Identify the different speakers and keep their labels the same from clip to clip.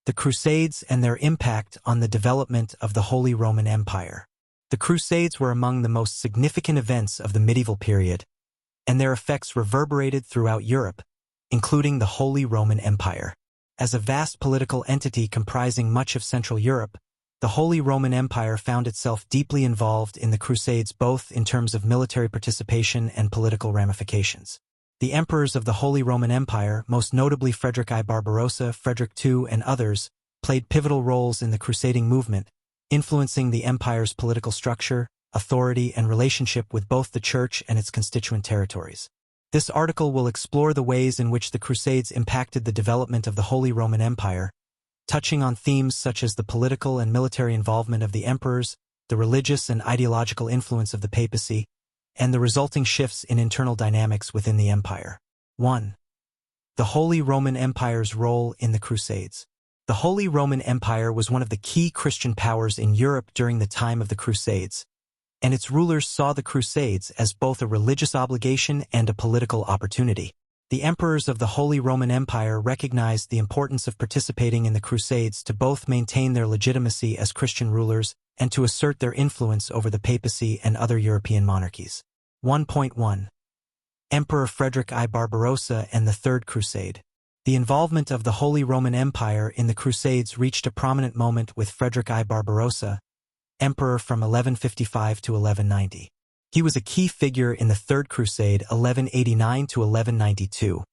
Speaker 1: The Crusades and their impact on the development of the Holy Roman Empire. The Crusades were among the most significant events of the medieval period, and their effects reverberated throughout Europe, including the Holy Roman Empire. As a vast political entity comprising much of Central Europe, the Holy Roman Empire found itself deeply involved in the Crusades both in terms of military participation and political ramifications. The emperors of the Holy Roman Empire, most notably Frederick I Barbarossa, Frederick II, and others, played pivotal roles in the crusading movement, influencing the empire's political structure, authority, and relationship with both the Church and its constituent territories. This article will explore the ways in which the Crusades impacted the development of the Holy Roman Empire, touching on themes such as the political and military involvement of the emperors, the religious and ideological influence of the papacy, and the resulting shifts in internal dynamics within the empire. 1. The Holy Roman Empire's role in the Crusades. The Holy Roman Empire was one of the key Christian powers in Europe during the time of the Crusades, and its rulers saw the Crusades as both a religious obligation and a political opportunity. The emperors of the Holy Roman Empire recognized the importance of participating in the Crusades to both maintain their legitimacy as Christian rulers and to assert their influence over the papacy and other European monarchies. 1.1. Emperor Frederick I Barbarossa and the Third Crusade. The involvement of the Holy Roman Empire in the Crusades reached a prominent moment with Frederick I Barbarossa, emperor from 1155 to 1190. He was a key figure in the Third Crusade 1189 to 1192,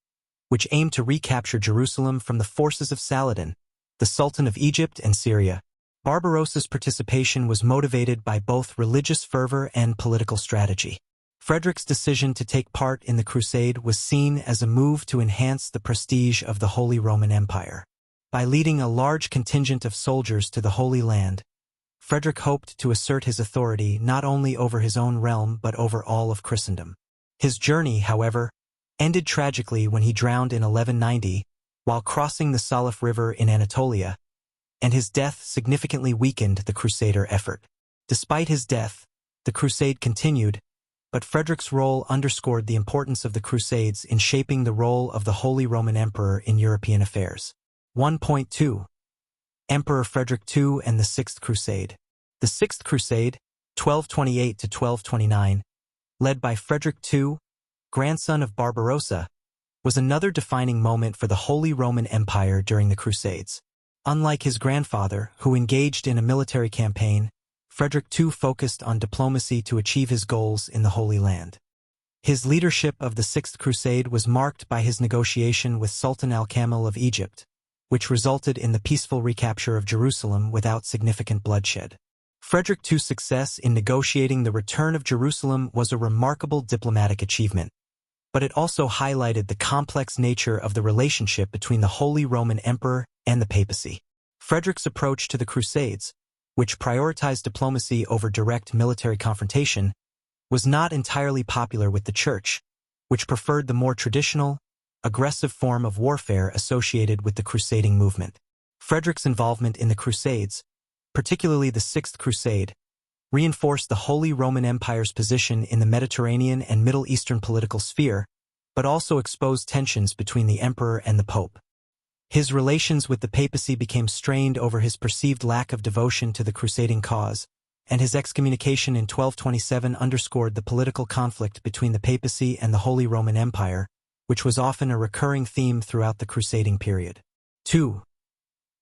Speaker 1: which aimed to recapture Jerusalem from the forces of Saladin, the Sultan of Egypt and Syria. Barbarossa's participation was motivated by both religious fervor and political strategy. Frederick's decision to take part in the crusade was seen as a move to enhance the prestige of the Holy Roman Empire. By leading a large contingent of soldiers to the Holy Land, Frederick hoped to assert his authority not only over his own realm but over all of Christendom. His journey, however, ended tragically when he drowned in 1190 while crossing the Salif River in Anatolia, and his death significantly weakened the Crusader effort. Despite his death, the crusade continued, but Frederick's role underscored the importance of the Crusades in shaping the role of the Holy Roman Emperor in European affairs. 1.2. Emperor Frederick II and the Sixth Crusade. The Sixth Crusade, 1228 to 1229, led by Frederick II, grandson of Barbarossa, was another defining moment for the Holy Roman Empire during the Crusades. Unlike his grandfather, who engaged in a military campaign, Frederick II focused on diplomacy to achieve his goals in the Holy Land. His leadership of the Sixth Crusade was marked by his negotiation with Sultan al-Kamil of Egypt, which resulted in the peaceful recapture of Jerusalem without significant bloodshed. Frederick II's success in negotiating the return of Jerusalem was a remarkable diplomatic achievement, but it also highlighted the complex nature of the relationship between the Holy Roman Emperor and the papacy. Frederick's approach to the Crusades, which prioritized diplomacy over direct military confrontation, was not entirely popular with the Church, which preferred the more traditional, aggressive form of warfare associated with the crusading movement. Frederick's involvement in the Crusades, particularly the Sixth Crusade, reinforced the Holy Roman Empire's position in the Mediterranean and Middle Eastern political sphere, but also exposed tensions between the emperor and the pope. His relations with the papacy became strained over his perceived lack of devotion to the crusading cause, and his excommunication in 1227 underscored the political conflict between the papacy and the Holy Roman Empire, which was often a recurring theme throughout the crusading period. 2.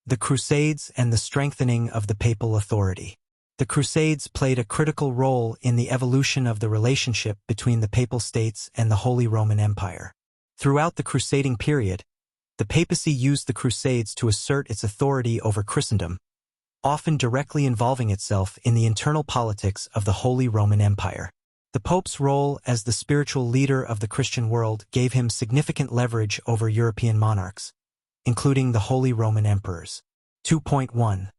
Speaker 1: The Crusades and the strengthening of the papal authority. The Crusades played a critical role in the evolution of the relationship between the Papal States and the Holy Roman Empire. Throughout the crusading period, the papacy used the Crusades to assert its authority over Christendom, often directly involving itself in the internal politics of the Holy Roman Empire. The Pope's role as the spiritual leader of the Christian world gave him significant leverage over European monarchs, including the Holy Roman Emperors. 2.1.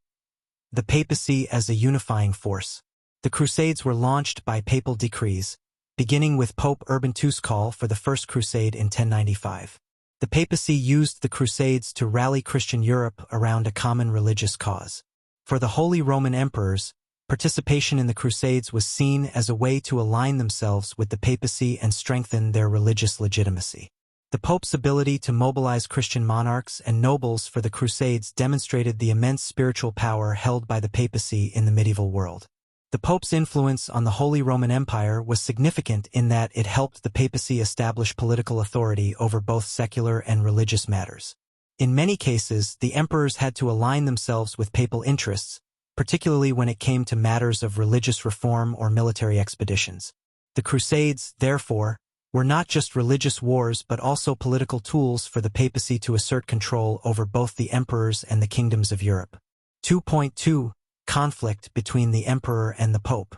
Speaker 1: The papacy as a unifying force. The Crusades were launched by papal decrees, beginning with Pope Urban II's call for the First Crusade in 1095. The papacy used the Crusades to rally Christian Europe around a common religious cause. For the Holy Roman Emperors, participation in the Crusades was seen as a way to align themselves with the papacy and strengthen their religious legitimacy. The Pope's ability to mobilize Christian monarchs and nobles for the Crusades demonstrated the immense spiritual power held by the papacy in the medieval world. The Pope's influence on the Holy Roman Empire was significant in that it helped the papacy establish political authority over both secular and religious matters. In many cases, the emperors had to align themselves with papal interests, particularly when it came to matters of religious reform or military expeditions. The Crusades, therefore, were not just religious wars but also political tools for the papacy to assert control over both the emperors and the kingdoms of Europe. 2.2. Conflict between the emperor and the pope.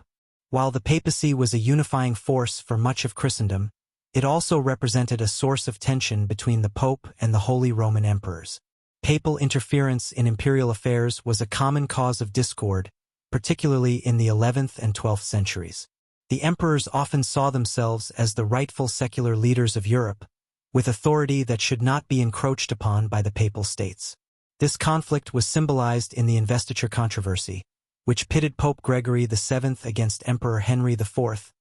Speaker 1: While the papacy was a unifying force for much of Christendom, it also represented a source of tension between the pope and the Holy Roman emperors. Papal interference in imperial affairs was a common cause of discord, particularly in the 11th and 12th centuries. The emperors often saw themselves as the rightful secular leaders of Europe, with authority that should not be encroached upon by the papal states. This conflict was symbolized in the investiture controversy, which pitted Pope Gregory VII against Emperor Henry IV,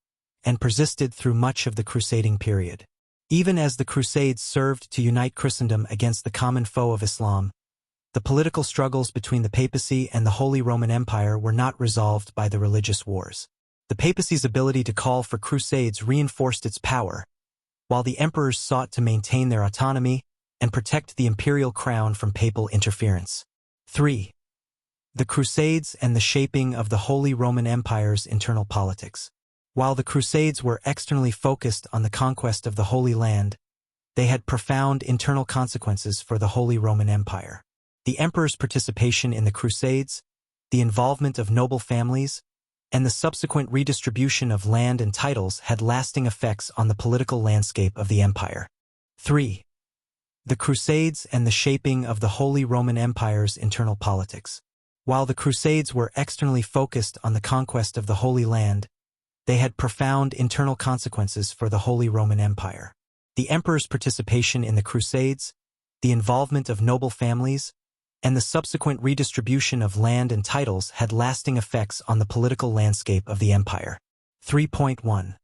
Speaker 1: and persisted through much of the crusading period. Even as the Crusades served to unite Christendom against the common foe of Islam, the political struggles between the papacy and the Holy Roman Empire were not resolved by the religious wars. The papacy's ability to call for crusades reinforced its power, while the emperors sought to maintain their autonomy and protect the imperial crown from papal interference. 3. The Crusades and the shaping of the Holy Roman Empire's internal politics. While the Crusades were externally focused on the conquest of the Holy Land, they had profound internal consequences for the Holy Roman Empire. The emperor's participation in the Crusades, the involvement of noble families, and the subsequent redistribution of land and titles had lasting effects on the political landscape of the empire. 3. The Crusades and the shaping of the Holy Roman Empire's internal politics. While the Crusades were externally focused on the conquest of the Holy Land, they had profound internal consequences for the Holy Roman Empire. The emperor's participation in the Crusades, the involvement of noble families, and the subsequent redistribution of land and titles had lasting effects on the political landscape of the empire. 3.1.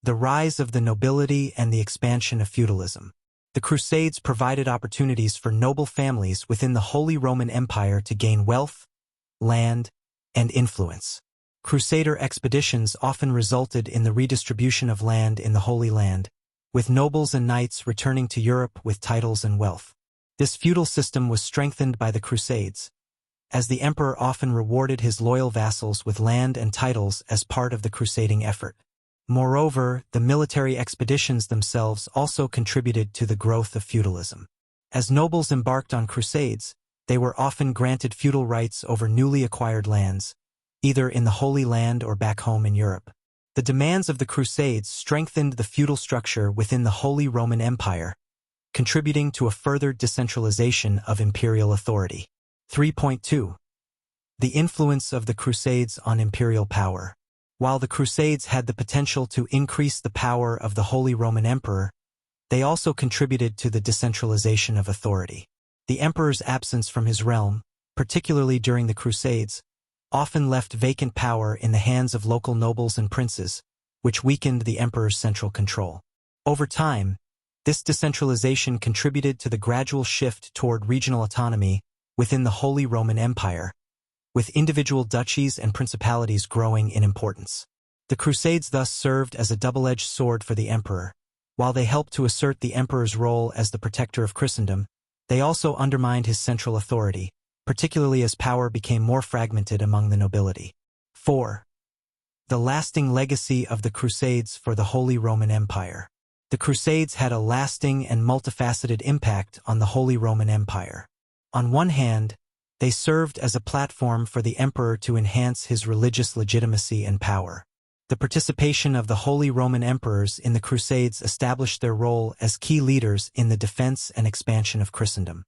Speaker 1: The rise of the nobility and the expansion of feudalism. The Crusades provided opportunities for noble families within the Holy Roman Empire to gain wealth, land, and influence. Crusader expeditions often resulted in the redistribution of land in the Holy Land, with nobles and knights returning to Europe with titles and wealth. This feudal system was strengthened by the Crusades, as the emperor often rewarded his loyal vassals with land and titles as part of the crusading effort. Moreover, the military expeditions themselves also contributed to the growth of feudalism. As nobles embarked on crusades, they were often granted feudal rights over newly acquired lands, either in the Holy Land or back home in Europe. The demands of the Crusades strengthened the feudal structure within the Holy Roman Empire, contributing to a further decentralization of imperial authority. 3.2. The influence of the Crusades on imperial power. While the Crusades had the potential to increase the power of the Holy Roman Emperor, they also contributed to the decentralization of authority. The emperor's absence from his realm, particularly during the Crusades, often left vacant power in the hands of local nobles and princes, which weakened the emperor's central control. Over time, this decentralization contributed to the gradual shift toward regional autonomy within the Holy Roman Empire, with individual duchies and principalities growing in importance. The Crusades thus served as a double-edged sword for the emperor. While they helped to assert the emperor's role as the protector of Christendom, they also undermined his central authority, particularly as power became more fragmented among the nobility. 4. The lasting legacy of the Crusades for the Holy Roman Empire. The Crusades had a lasting and multifaceted impact on the Holy Roman Empire. On one hand, they served as a platform for the emperor to enhance his religious legitimacy and power. The participation of the Holy Roman emperors in the Crusades established their role as key leaders in the defense and expansion of Christendom.